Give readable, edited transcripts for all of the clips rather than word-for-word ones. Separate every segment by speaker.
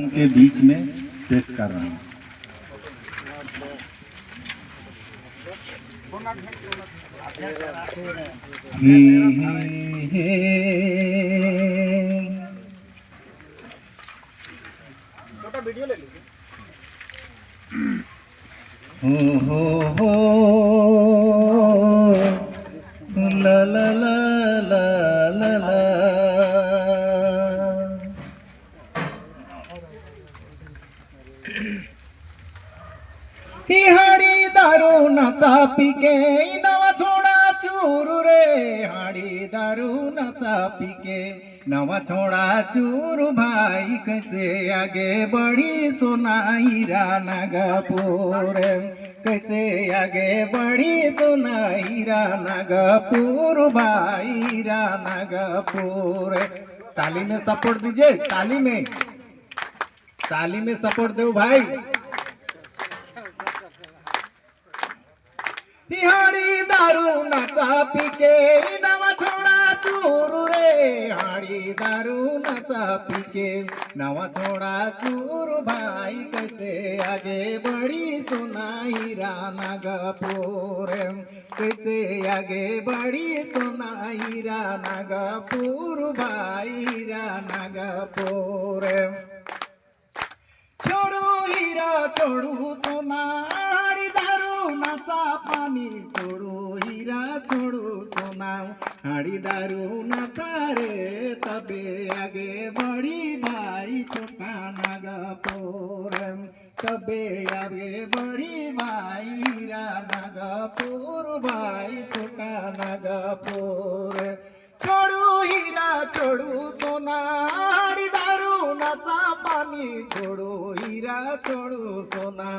Speaker 1: के बीच में पेश कर रहा हूँ।
Speaker 2: छोटा वीडियो ले लीजिए।
Speaker 1: हो ला ला ला ला ला ला हाड़ी दारू नशा पी के नवा छोड़ा चूरू रे, हाड़ी दारू नशा पी के नवा छोड़ा चूरू भाई कैसे आगे बढ़ी सोनाई रानागपुर, कैसे आगे बढ़ी सोनाई रानागपुर भाई रानागपुर। ताली में सपोर्ट दीजिए, ताली में सपोर्ट दो भाई। हाड़ी दारू नशा पी के नवा छोड़ा चूरू रे, हाड़ी दारू नशा पी के नवा छोड़ा चूरू भाई कैसे आगे बढ़ी सोनाई रानागपुर, कैसे आगे बढ़ी सोनाई रानागपुर भाई रानागपुर। छोड़ू हीरा छोड़ू सोना, हाड़ी दारू नशा पानी छोड़ू हीरा छोड़ू सोना, हाड़ी दारू नशा रे तबे आगे बढ़ी भाई छोटा नागपुर, तबे आगे बढ़ी भाई रानागपुर भाई छोटा नागपुर। छोड़ू हीरा छोड़ू सोना, हाड़ी दारू नशा पानी छोड़ू हीरा छोड़ू सोना,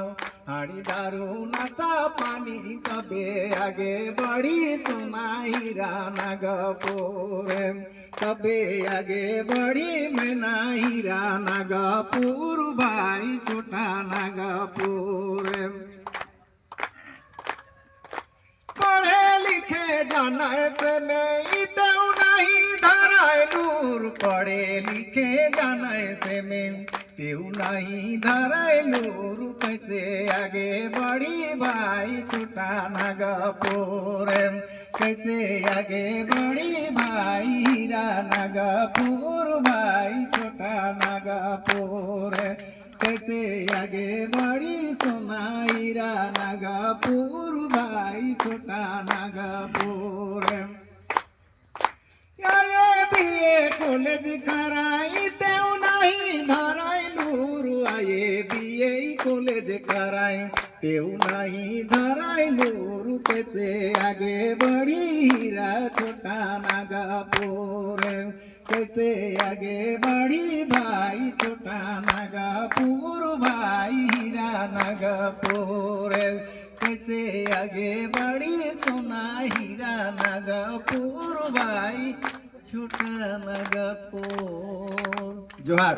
Speaker 1: हाड़ी दारू नशा पानी तबे आगे बढ़ी सोनाई रानागपुर, तबे आगे बढ़ी मैनाई रानागपुर भाई छोटा नागपुर। पढ़े लिखे जाना से नहीं तो नहीं धराए नूर, पढ़े लिखे जाना से में तेऊ नहीं धराए नूर, कैसे आगे बढ़ी भाई छोटा नागपुर, कैसे आगे बढ़ी भाई रानागपुर भाई छोटा नागपुर, कैसे आगे बढ़ी सोनाई रानागपुर भाई छोटा नागपुर। बीए कॉलेज कराई तेऊ नहीं धराई नूर, आए बीए कॉलेज कराई तेऊ नहीं धराई नूर, कैसे आगे बढ़ी हीरा छोटा नागपुर, कैसे आगे बढ़ी भाई छोटा नागपुर भाई हीरा नागपुर, कैसे आगे बढ़ी सोना हीरा नागपुर भाई छोटा नागपुर। जोहार।